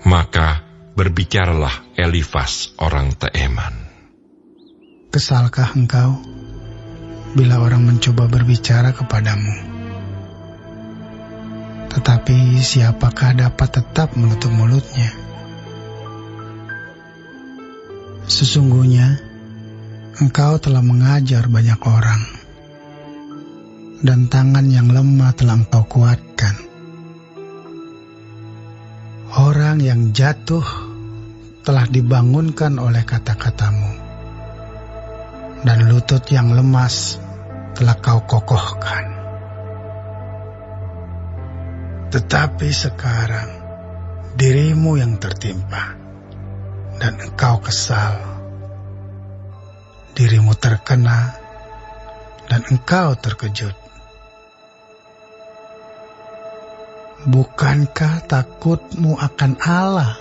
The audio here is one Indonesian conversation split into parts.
Maka berbicaralah Elifas orang Teeman. Kesalkah engkau bila orang mencoba berbicara kepadamu? Tetapi siapakah dapat tetap menutup mulutnya? Sesungguhnya engkau telah mengajar banyak orang, dan tangan yang lemah telah engkau kuatkan. Orang yang jatuh telah dibangunkan oleh kata-katamu, dan lutut yang lemas telah kau kokohkan. Tetapi sekarang dirimu yang tertimpa, dan engkau kesal. Dirimu terkena, dan engkau terkejut. Bukankah takutmu akan Allah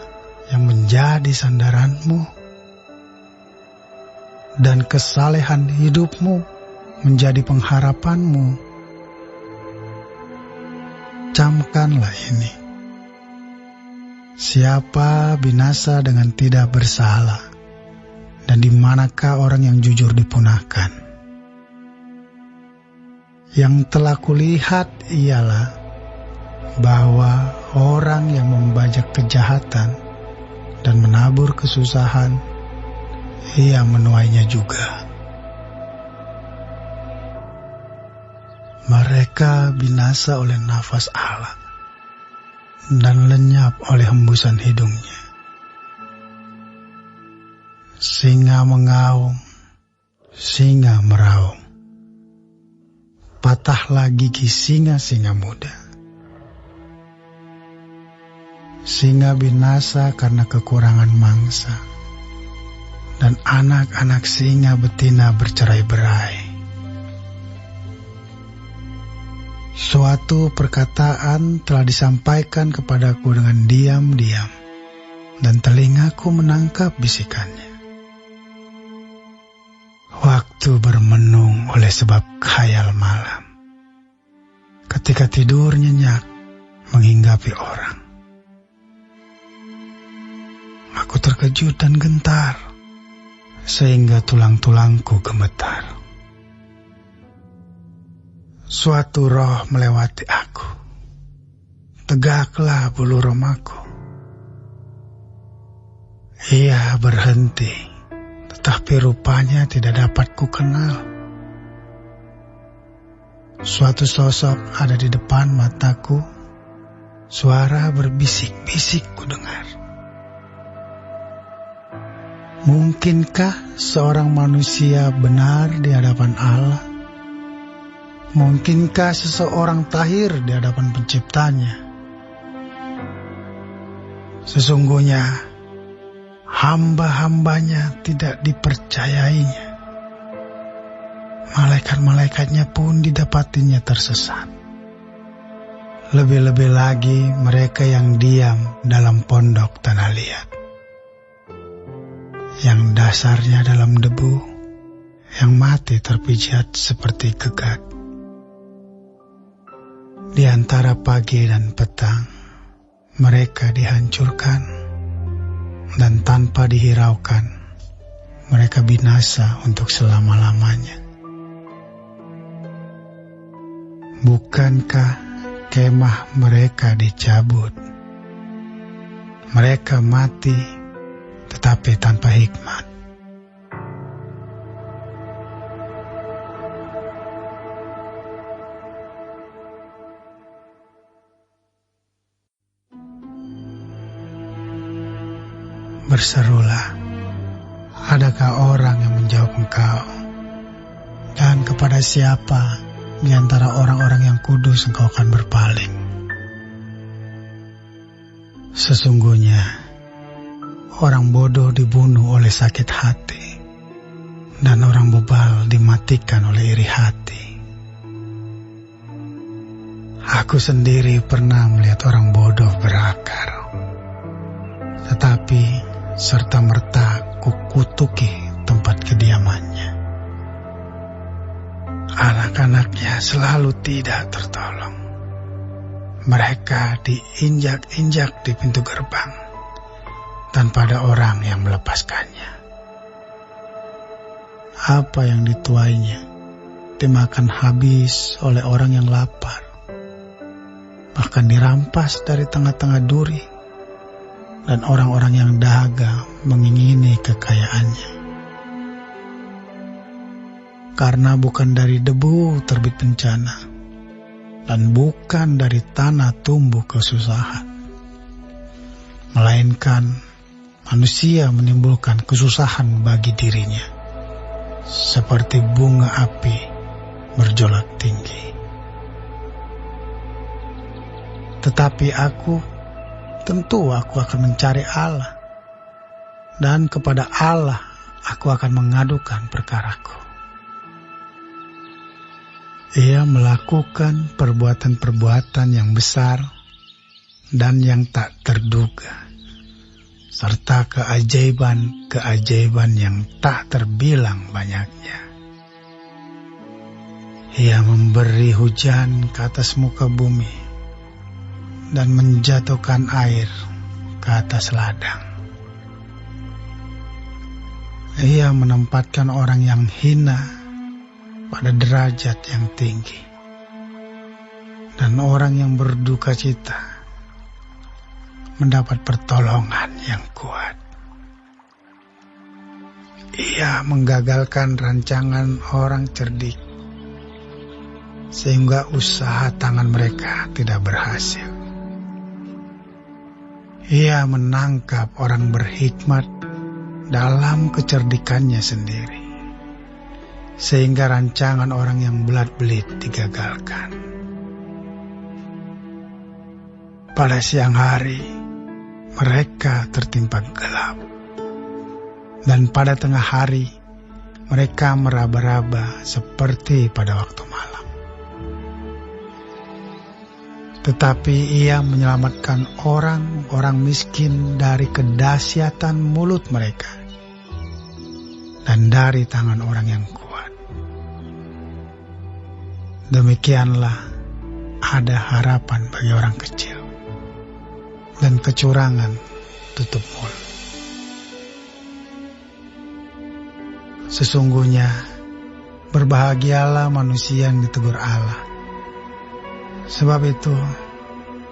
yang menjadi sandaranmu, dan kesalehan hidupmu menjadi pengharapanmu? Camkanlah ini. Siapa binasa dengan tidak bersalah, dan di manakah orang yang jujur dipunahkan? Yang telah kulihat ialah bahwa orang yang membajak kejahatan dan menabur kesusahan, ia menuainya juga. Mereka binasa oleh nafas Allah dan lenyap oleh hembusan hidungnya. Singa mengaum, singa meraung. Patahlah gigi singa-singa muda. Singa binasa karena kekurangan mangsa, dan anak-anak singa betina bercerai-berai. Suatu perkataan telah disampaikan kepadaku dengan diam-diam, dan telingaku menangkap bisikannya. Waktu bermenung oleh sebab khayal malam, ketika tidur nyenyak menghinggapi orang. Aku terkejut dan gentar, sehingga tulang-tulangku gemetar. Suatu roh melewati aku. Tegaklah bulu romaku. Ia berhenti, tetapi rupanya tidak dapat kukenal. Suatu sosok ada di depan mataku. Suara berbisik-bisik kudengar. Mungkinkah seorang manusia benar di hadapan Allah? Mungkinkah seseorang tahir di hadapan penciptanya? Sesungguhnya hamba-hambanya tidak dipercayainya. Malaikat-malaikatnya pun didapatinya tersesat. Lebih-lebih lagi mereka yang diam dalam pondok tanah liat, yang dasarnya dalam debu, yang mati terpijat seperti gegat. Di antara pagi dan petang, mereka dihancurkan, dan tanpa dihiraukan, mereka binasa untuk selama-lamanya. Bukankah kemah mereka dicabut? Mereka mati, tetapi tanpa hikmat. Berserulah, adakah orang yang menjawab engkau? Dan kepada siapa di antara orang-orang yang kudus engkau akan berpaling? Sesungguhnya orang bodoh dibunuh oleh sakit hati, dan orang bebal dimatikan oleh iri hati. Aku sendiri pernah melihat orang bodoh berakar, tetapi serta-merta kukutuki tempat kediamannya. Anak-anaknya selalu tidak tertolong. Mereka diinjak-injak di pintu gerbang, tanpa ada orang yang melepaskannya. Apa yang dituainya dimakan habis oleh orang yang lapar, bahkan dirampas dari tengah-tengah duri, dan orang-orang yang dahaga mengingini kekayaannya. Karena bukan dari debu terbit bencana, dan bukan dari tanah tumbuh kesusahan, melainkan manusia menimbulkan kesusahan bagi dirinya, seperti bunga api berjolak tinggi. Tetapi tentu aku akan mencari Allah, dan kepada Allah aku akan mengadukan perkaraku. Ia melakukan perbuatan-perbuatan yang besar dan yang tak terduga, serta keajaiban-keajaiban yang tak terbilang banyaknya. Ia memberi hujan ke atas muka bumi dan menjatuhkan air ke atas ladang. Ia menempatkan orang yang hina pada derajat yang tinggi, dan orang yang berduka cita mendapat pertolongan yang kuat. Ia menggagalkan rancangan orang cerdik, sehingga usaha tangan mereka tidak berhasil. Ia menangkap orang berhikmat dalam kecerdikannya sendiri, sehingga rancangan orang yang belat-belit digagalkan. Pada siang hari, mereka tertimpa gelap, dan pada tengah hari, mereka meraba-raba seperti pada waktu malam. Tetapi ia menyelamatkan orang-orang miskin dari kedahsyatan mulut mereka, dan dari tangan orang yang kuat. Demikianlah ada harapan bagi orang kecil, dan kecurangan tutup mulut. Sesungguhnya berbahagialah manusia yang ditegur Allah. Sebab itu,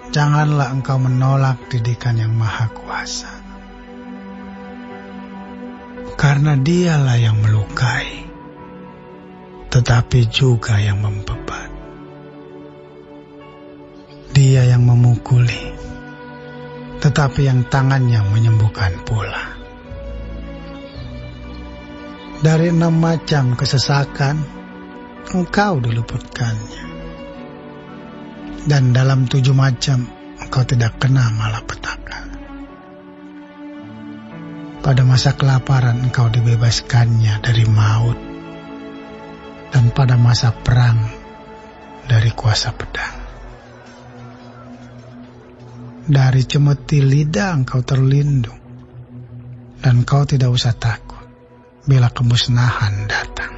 janganlah engkau menolak didikan yang Maha Kuasa, karena Dialah yang melukai, tetapi juga yang membebat. Dia yang memukuli, tetapi yang tangannya menyembuhkan pula. Dari 6 macam kesesakan, engkau diluputkannya, dan dalam 7 macam engkau tidak kena malapetaka. Pada masa kelaparan engkau dibebaskannya dari maut, dan pada masa perang dari kuasa pedang. Dari cemeti lidah engkau terlindung, dan engkau tidak usah takut bila kemusnahan datang.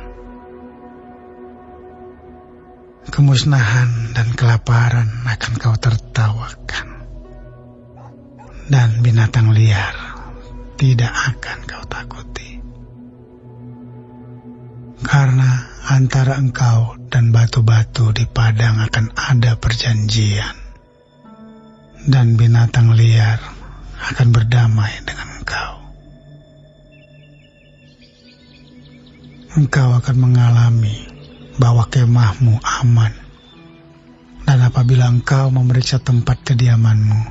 Kemusnahan dan kelaparan akan kau tertawakan, dan binatang liar tidak akan kau takuti. Karena antara engkau dan batu-batu di padang akan ada perjanjian, dan binatang liar akan berdamai dengan engkau. Engkau akan mengalami bahwa kemahmu aman, dan apabila engkau memeriksa tempat kediamanmu,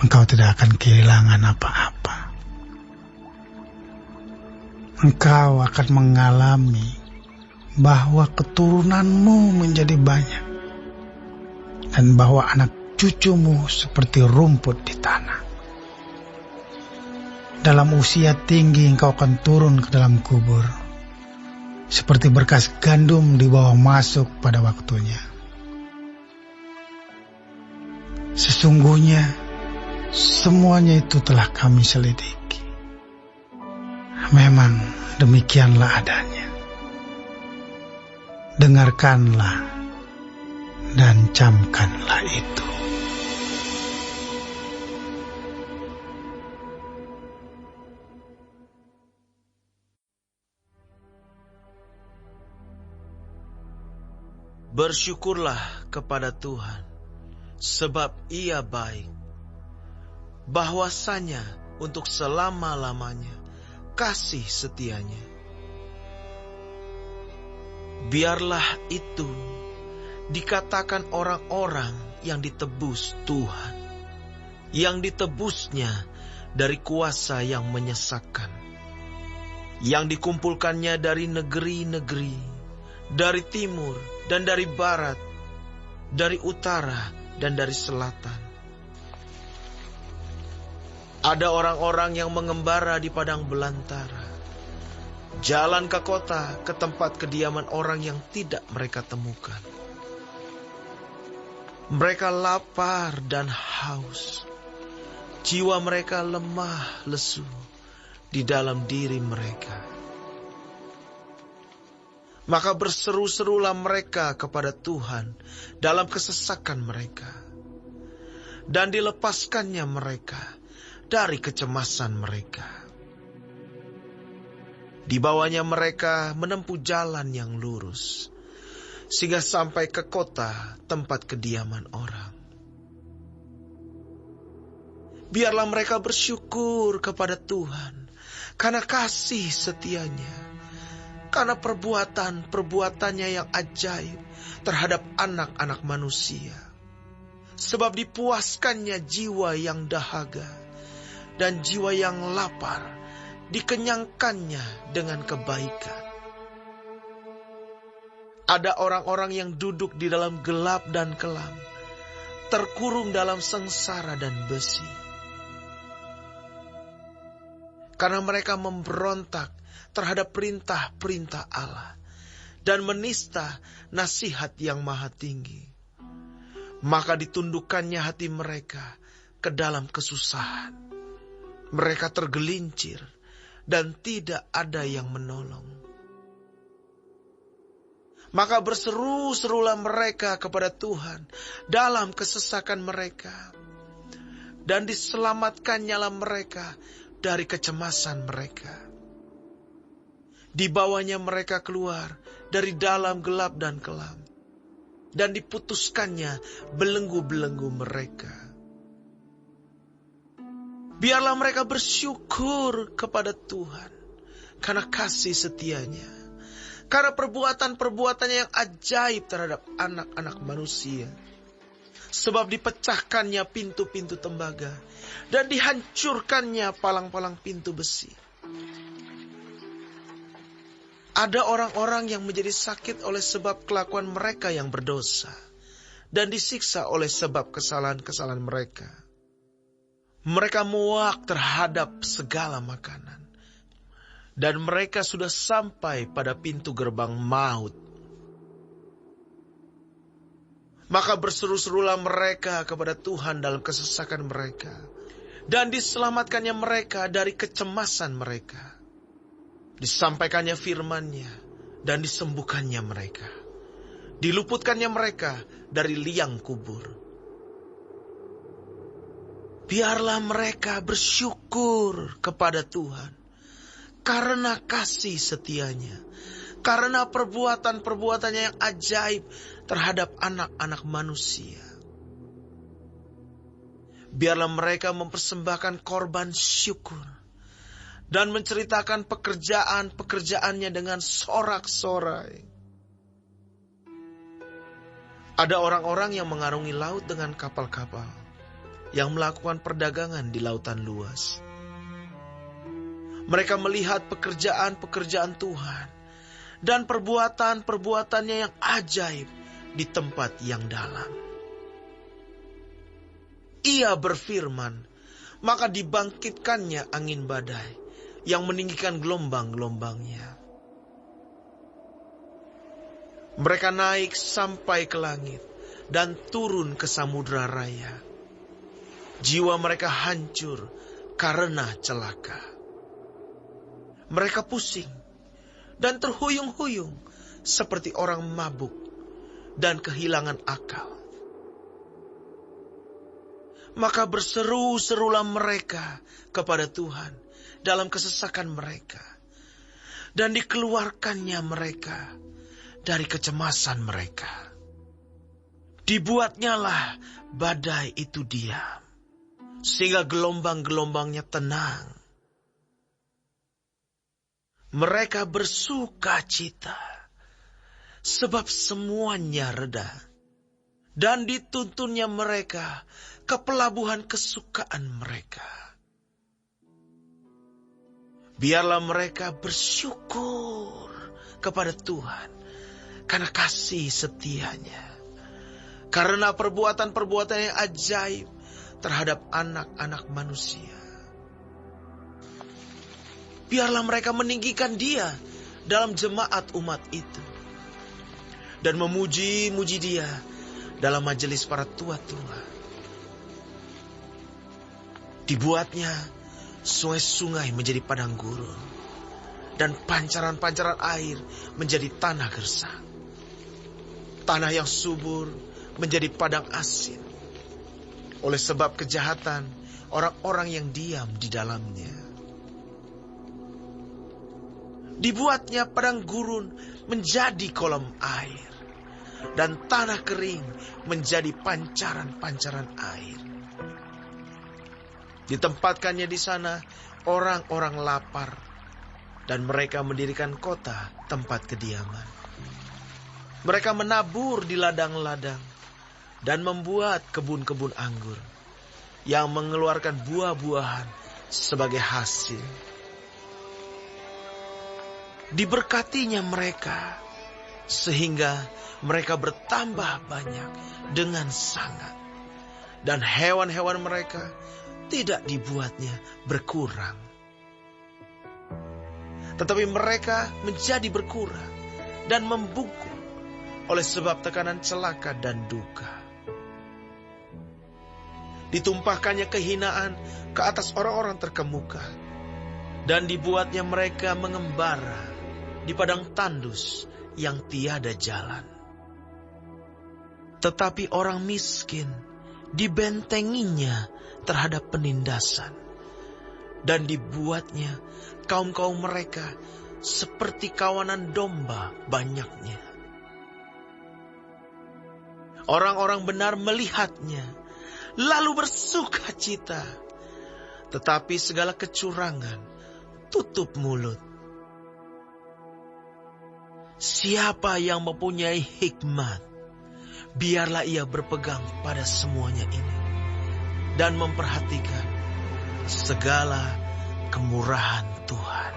engkau tidak akan kehilangan apa-apa. Engkau akan mengalami bahwa keturunanmu menjadi banyak, dan bahwa anak cucumu seperti rumput di tanah. Dalam usia tinggi engkau akan turun ke dalam kubur, seperti berkas gandum dibawa masuk pada waktunya. Sesungguhnya semuanya itu telah kami selidiki. Memang demikianlah adanya. Dengarkanlah dan camkanlah itu. Bersyukurlah kepada Tuhan, sebab Ia baik. Bahwasanya untuk selama-lamanya kasih setianya. Biarlah itu dikatakan orang-orang yang ditebus Tuhan, yang ditebusnya dari kuasa yang menyesatkan, yang dikumpulkannya dari negeri-negeri, dari timur dan dari barat, dari utara dan dari selatan. Ada orang-orang yang mengembara di padang belantara, jalan ke kota, ke tempat kediaman orang yang tidak mereka temukan. Mereka lapar dan haus, jiwa mereka lemah lesu di dalam diri mereka. Maka berseru-serulah mereka kepada Tuhan dalam kesesakan mereka, dan dilepaskannya mereka dari kecemasan mereka. Dibawanya mereka menempuh jalan yang lurus, sehingga sampai ke kota tempat kediaman orang. Biarlah mereka bersyukur kepada Tuhan karena kasih setianya, karena perbuatan-perbuatannya yang ajaib terhadap anak-anak manusia. Sebab dipuaskannya jiwa yang dahaga, dan jiwa yang lapar dikenyangkannya dengan kebaikan. Ada orang-orang yang duduk di dalam gelap dan kelam, terkurung dalam sengsara dan besi. Karena mereka memberontak terhadap perintah-perintah Allah dan menista nasihat yang maha tinggi. Maka ditundukkannya hati mereka ke dalam kesusahan. Mereka tergelincir dan tidak ada yang menolong. Maka berseru-serulah mereka kepada Tuhan dalam kesesakan mereka, dan diselamatkannya mereka dari kecemasan mereka. Dibawanya mereka keluar dari dalam gelap dan kelam, dan diputuskannya belenggu-belenggu mereka. Biarlah mereka bersyukur kepada Tuhan karena kasih setianya, karena perbuatan-perbuatannya yang ajaib terhadap anak-anak manusia. Sebab dipecahkannya pintu-pintu tembaga dan dihancurkannya palang-palang pintu besi. Ada orang-orang yang menjadi sakit oleh sebab kelakuan mereka yang berdosa, dan disiksa oleh sebab kesalahan-kesalahan mereka. Mereka muak terhadap segala makanan, dan mereka sudah sampai pada pintu gerbang maut. Maka berseru-serulah mereka kepada Tuhan dalam kesesakan mereka, dan diselamatkannya mereka dari kecemasan mereka. Disampaikannya firman-Nya, dan disembuhkannya mereka. Diluputkannya mereka dari liang kubur. Biarlah mereka bersyukur kepada Tuhan karena kasih setianya, karena perbuatan-perbuatannya yang ajaib terhadap anak-anak manusia. Biarlah mereka mempersembahkan korban syukur dan menceritakan pekerjaan-pekerjaannya dengan sorak-sorai. Ada orang-orang yang mengarungi laut dengan kapal-kapal, yang melakukan perdagangan di lautan luas. Mereka melihat pekerjaan-pekerjaan Tuhan dan perbuatan-perbuatannya yang ajaib di tempat yang dalam. Ia berfirman, maka dibangkitkannya angin badai yang meninggikan gelombang-gelombangnya. Mereka naik sampai ke langit dan turun ke samudra raya. Jiwa mereka hancur karena celaka. Mereka pusing dan terhuyung-huyung seperti orang mabuk dan kehilangan akal. Maka berseru-serulah mereka kepada Tuhan dalam kesesakan mereka, dan dikeluarkannya mereka dari kecemasan mereka. Dibuatnyalah badai itu diam, sehingga gelombang-gelombangnya tenang. Mereka bersuka cita, sebab semuanya reda. Dan dituntunnya mereka ke pelabuhan kesukaan mereka. Biarlah mereka bersyukur kepada Tuhan karena kasih setianya, karena perbuatan-perbuatan yang ajaib terhadap anak-anak manusia. Biarlah mereka meninggikan Dia dalam jemaat umat itu, dan memuji-muji Dia dalam majelis para tua-tua. Dibuatnya sungai-sungai menjadi padang gurun, dan pancaran-pancaran air menjadi tanah gersang. Tanah yang subur menjadi padang asin, oleh sebab kejahatan orang-orang yang diam di dalamnya. Dibuatnya padang gurun menjadi kolam air, dan tanah kering menjadi pancaran-pancaran air. Ditempatkannya di sana orang-orang lapar, dan mereka mendirikan kota tempat kediaman. Mereka menabur di ladang-ladang dan membuat kebun-kebun anggur yang mengeluarkan buah-buahan sebagai hasil. Diberkatinya mereka sehingga mereka bertambah banyak dengan sangat, dan hewan-hewan mereka tidak dibuatnya berkurang. Tetapi mereka menjadi berkurang dan membungkuk oleh sebab tekanan celaka dan duka. Ditumpahkannya kehinaan ke atas orang-orang terkemuka, dan dibuatnya mereka mengembara di padang tandus yang tiada jalan. Tetapi orang miskin dibentenginya terhadap penindasan, dan dibuatnya kaum-kaum mereka seperti kawanan domba banyaknya. Orang-orang benar melihatnya, lalu bersuka cita, tetapi segala kecurangan tutup mulut. Siapa yang mempunyai hikmat, biarlah ia berpegang pada semuanya ini, dan memperhatikan segala kemurahan Tuhan.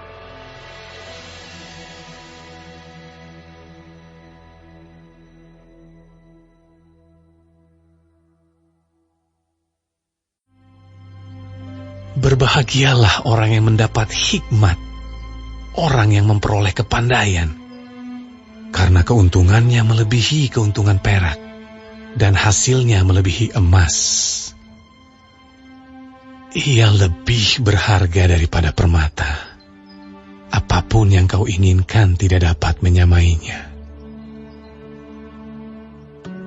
Berbahagialah orang yang mendapat hikmat, orang yang memperoleh kepandaian, karena keuntungannya melebihi keuntungan perak, dan hasilnya melebihi emas. Ia lebih berharga daripada permata. Apapun yang kau inginkan tidak dapat menyamainya.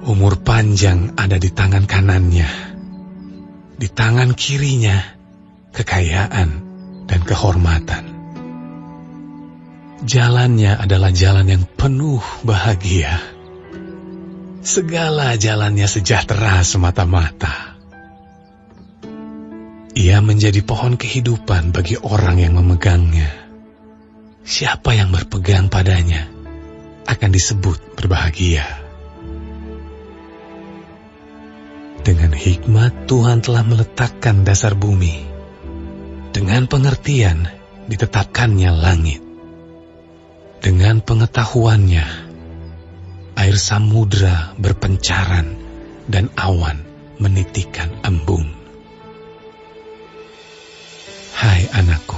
Umur panjang ada di tangan kanannya, di tangan kirinya kekayaan dan kehormatan. Jalannya adalah jalan yang penuh bahagia. Segala jalannya sejahtera semata-mata. Ia menjadi pohon kehidupan bagi orang yang memegangnya. Siapa yang berpegang padanya akan disebut berbahagia. Dengan hikmat Tuhan telah meletakkan dasar bumi. Dengan pengertian ditetapkannya langit. Dengan pengetahuannya air samudra berpencaran dan awan menitikan embun. Hai anakku,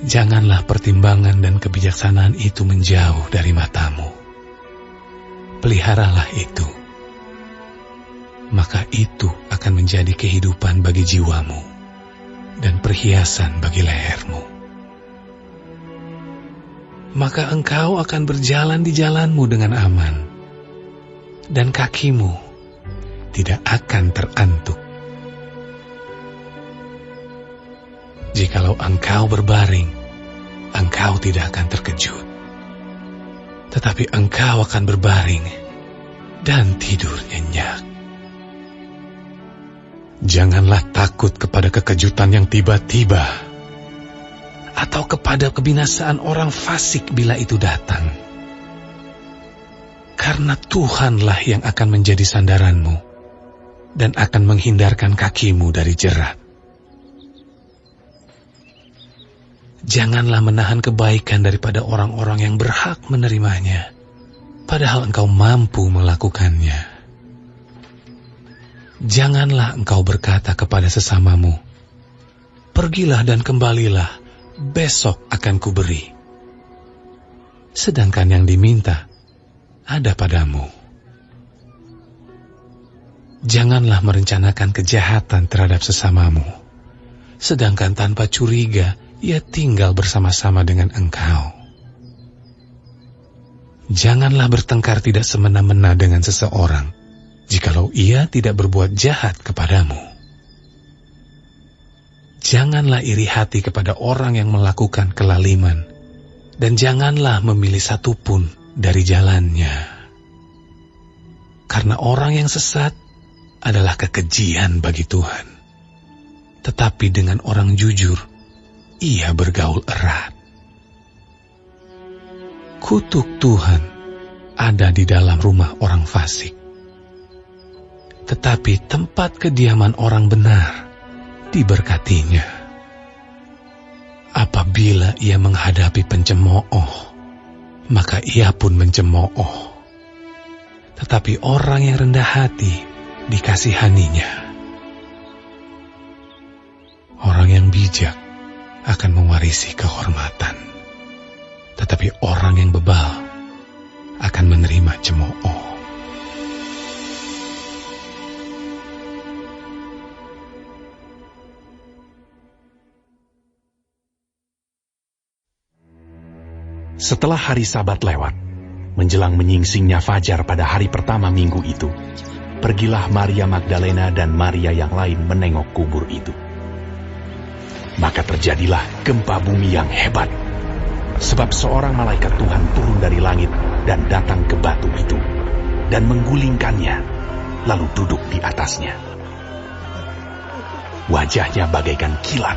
janganlah pertimbangan dan kebijaksanaan itu menjauh dari matamu. Peliharalah itu, maka itu akan menjadi kehidupan bagi jiwamu dan perhiasan bagi lehermu. Maka engkau akan berjalan di jalanmu dengan aman, dan kakimu tidak akan terantuk. Jikalau engkau berbaring, engkau tidak akan terkejut. Tetapi engkau akan berbaring dan tidur nyenyak. Janganlah takut kepada kekejutan yang tiba-tiba, atau kepada kebinasaan orang fasik bila itu datang. Karena Tuhanlah yang akan menjadi sandaranmu dan akan menghindarkan kakimu dari jerat. Janganlah menahan kebaikan daripada orang-orang yang berhak menerimanya, padahal engkau mampu melakukannya. Janganlah engkau berkata kepada sesamamu, "Pergilah dan kembalilah, besok akan kuberi." Sedangkan yang diminta ada padamu. Janganlah merencanakan kejahatan terhadap sesamamu, sedangkan tanpa curiga ia tinggal bersama-sama dengan engkau. Janganlah bertengkar tidak semena-mena dengan seseorang, jikalau ia tidak berbuat jahat kepadamu. Janganlah iri hati kepada orang yang melakukan kelaliman, dan janganlah memilih satupun dari jalannya. Karena orang yang sesat adalah kekejian bagi Tuhan, tetapi dengan orang jujur, ia bergaul erat. Kutuk Tuhan ada di dalam rumah orang fasik, tetapi tempat kediaman orang benar diberkatinya. Apabila ia menghadapi pencemooh, maka ia pun mencemooh. Tetapi orang yang rendah hati dikasihaninya. Orang yang bijak akan mewarisi kehormatan, tetapi orang yang bebal akan menerima cemooh. Setelah hari Sabat lewat, menjelang menyingsingnya fajar pada hari pertama minggu itu, pergilah Maria Magdalena dan Maria yang lain menengok kubur itu. Maka terjadilah gempa bumi yang hebat, sebab seorang malaikat Tuhan turun dari langit dan datang ke batu itu, dan menggulingkannya, lalu duduk di atasnya. Wajahnya bagaikan kilat,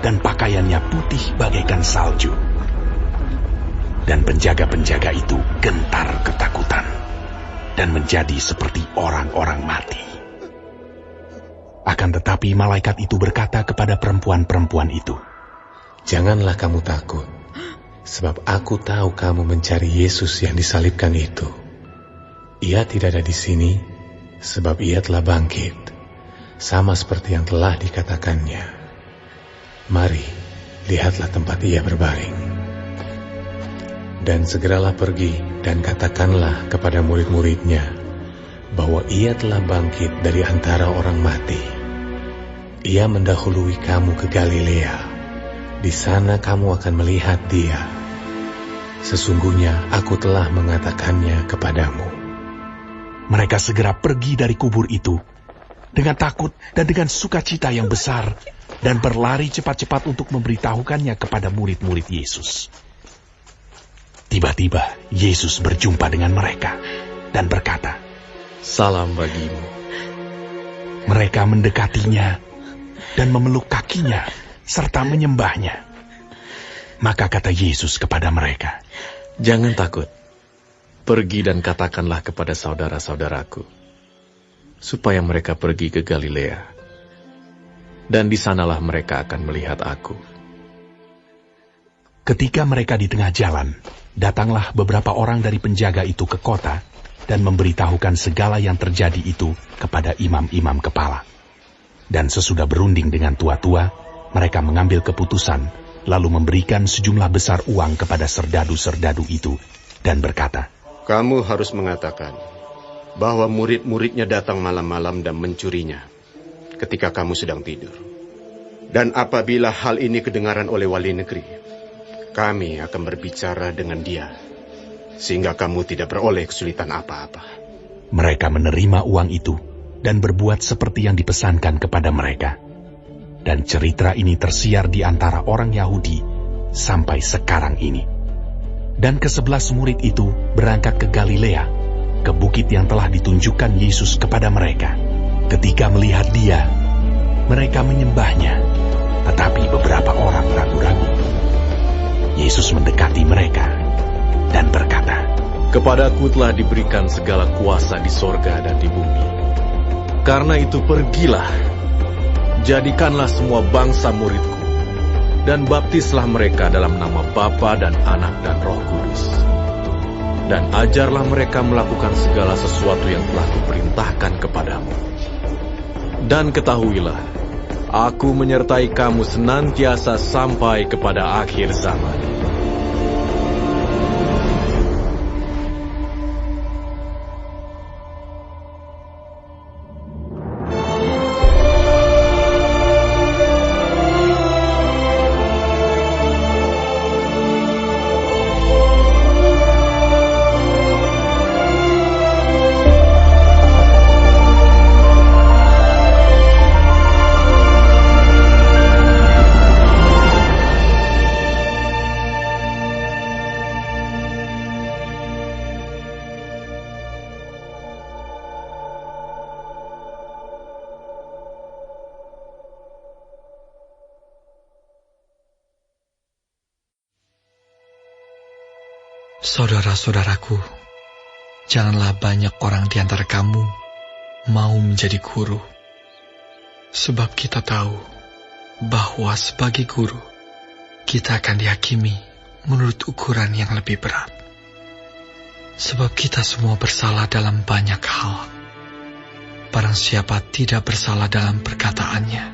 dan pakaiannya putih bagaikan salju. Dan penjaga-penjaga itu gentar ketakutan, dan menjadi seperti orang-orang mati. Akan tetapi malaikat itu berkata kepada perempuan-perempuan itu, "Janganlah kamu takut, sebab aku tahu kamu mencari Yesus yang disalibkan itu. Ia tidak ada di sini, sebab ia telah bangkit, sama seperti yang telah dikatakannya. Mari, lihatlah tempat ia berbaring. Dan segeralah pergi dan katakanlah kepada murid-muridnya bahwa ia telah bangkit dari antara orang mati. Ia mendahului kamu ke Galilea. Di sana kamu akan melihat dia. Sesungguhnya aku telah mengatakannya kepadamu." Mereka segera pergi dari kubur itu dengan takut dan dengan sukacita yang besar, dan berlari cepat-cepat untuk memberitahukannya kepada murid-murid Yesus. Tiba-tiba Yesus berjumpa dengan mereka dan berkata, "Salam bagimu." Mereka mendekatinya dan memeluk kakinya serta menyembahnya. Maka kata Yesus kepada mereka, "Jangan takut. Pergi dan katakanlah kepada saudara-saudaraku, supaya mereka pergi ke Galilea, dan di sanalah mereka akan melihat aku." Ketika mereka di tengah jalan, datanglah beberapa orang dari penjaga itu ke kota dan memberitahukan segala yang terjadi itu kepada imam-imam kepala. Dan sesudah berunding dengan tua-tua, mereka mengambil keputusan, lalu memberikan sejumlah besar uang kepada serdadu-serdadu itu, dan berkata, "Kamu harus mengatakan bahwa murid-muridnya datang malam-malam dan mencurinya ketika kamu sedang tidur. Dan apabila hal ini kedengaran oleh wali negeri, kami akan berbicara dengan dia, sehingga kamu tidak beroleh kesulitan apa-apa." Mereka menerima uang itu dan berbuat seperti yang dipesankan kepada mereka. Dan cerita ini tersiar di antara orang Yahudi sampai sekarang ini. Dan ke-11 murid itu berangkat ke Galilea, ke bukit yang telah ditunjukkan Yesus kepada mereka. Ketika melihat Dia, mereka menyembahnya, tetapi beberapa orang ragu-ragu. Yesus mendekati mereka dan berkata, "Kepadaku telah diberikan segala kuasa di sorga dan di bumi. Karena itu pergilah, jadikanlah semua bangsa muridku, dan baptislah mereka dalam nama Bapa dan Anak dan Roh Kudus. Dan ajarlah mereka melakukan segala sesuatu yang telah kuperintahkan kepadamu. Dan ketahuilah, aku menyertai kamu senantiasa sampai kepada akhir zaman." Saudara-saudaraku, janganlah banyak orang di antara kamu mau menjadi guru. Sebab kita tahu bahwa sebagai guru, kita akan dihakimi menurut ukuran yang lebih berat. Sebab kita semua bersalah dalam banyak hal. Barang siapa tidak bersalah dalam perkataannya,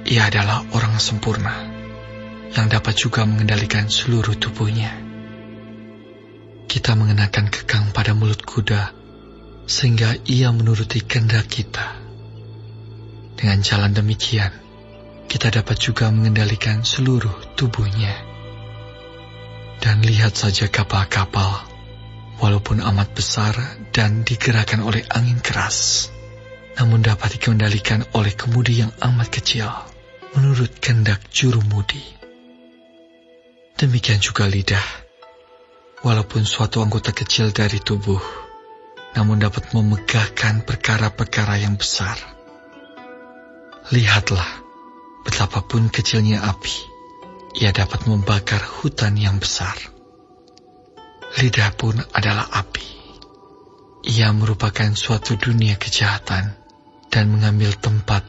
ia adalah orang sempurna, yang dapat juga mengendalikan seluruh tubuhnya. Kita mengenakan kekang pada mulut kuda, sehingga ia menuruti kehendak kita. Dengan jalan demikian, kita dapat juga mengendalikan seluruh tubuhnya. Dan lihat saja kapal-kapal, walaupun amat besar dan digerakkan oleh angin keras, namun dapat dikendalikan oleh kemudi yang amat kecil, menurut kehendak jurumudi. Demikian juga lidah. Walaupun suatu anggota kecil dari tubuh, namun dapat memegahkan perkara-perkara yang besar. Lihatlah, betapapun kecilnya api, ia dapat membakar hutan yang besar. Lidah pun adalah api. Ia merupakan suatu dunia kejahatan dan mengambil tempat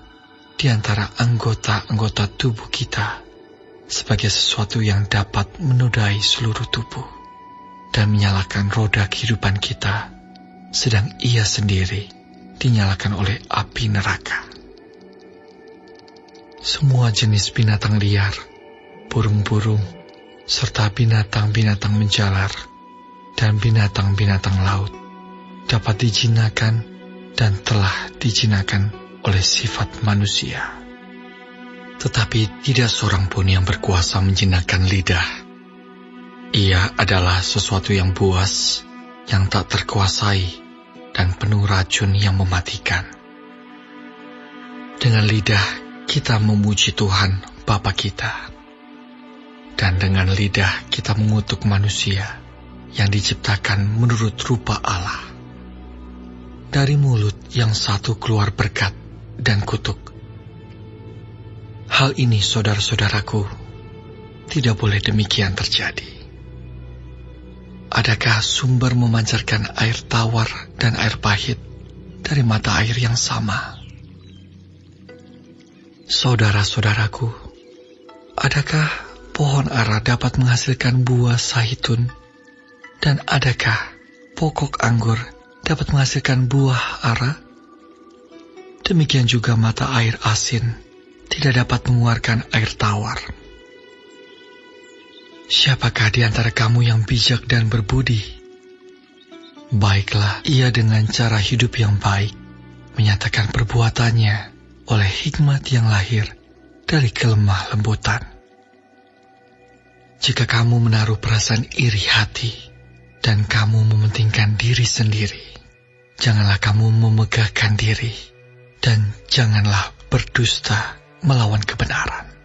di antara anggota-anggota tubuh kita sebagai sesuatu yang dapat menodai seluruh tubuh dan menyalakan roda kehidupan kita, sedang ia sendiri dinyalakan oleh api neraka. Semua jenis binatang liar, burung-burung, serta binatang-binatang menjalar, dan binatang-binatang laut dapat dijinakan dan telah dijinakan oleh sifat manusia. Tetapi tidak seorang pun yang berkuasa menjinakkan lidah. Ia adalah sesuatu yang buas, yang tak terkuasai, dan penuh racun yang mematikan. Dengan lidah kita memuji Tuhan Bapa kita, dan dengan lidah kita mengutuk manusia yang diciptakan menurut rupa Allah. Dari mulut yang satu keluar berkat dan kutuk. Hal ini, saudara-saudaraku, tidak boleh demikian terjadi. Adakah sumber memancarkan air tawar dan air pahit dari mata air yang sama? Saudara-saudaraku, adakah pohon ara dapat menghasilkan buah zaitun, dan adakah pokok anggur dapat menghasilkan buah ara? Demikian juga mata air asin tidak dapat mengeluarkan air tawar. Siapakah di antara kamu yang bijak dan berbudi? Baiklah ia dengan cara hidup yang baik, menyatakan perbuatannya oleh hikmat yang lahir dari kelemah lembutan. Jika kamu menaruh perasaan iri hati, dan kamu mementingkan diri sendiri, janganlah kamu memegahkan diri, dan janganlah berdusta melawan kebenaran.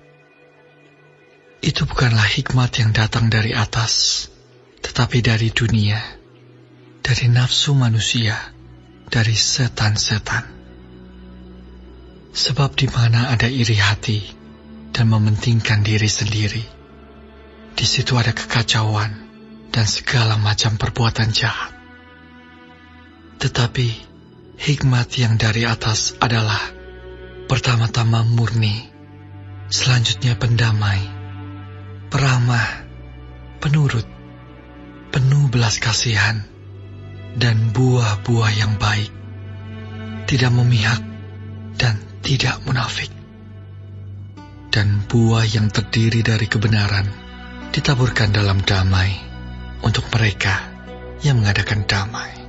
Itu bukanlah hikmat yang datang dari atas, tetapi dari dunia. dari nafsu manusia, dari setan-setan. Sebab di mana ada iri hati dan mementingkan diri sendiri, di situ ada kekacauan dan segala macam perbuatan jahat. Tetapi hikmat yang dari atas adalah pertama-tama murni, selanjutnya pendamai, peramah, penurut, penuh belas kasihan, dan buah-buah yang baik, tidak memihak dan tidak munafik. Dan buah yang terdiri dari kebenaran ditaburkan dalam damai untuk mereka yang mengadakan damai.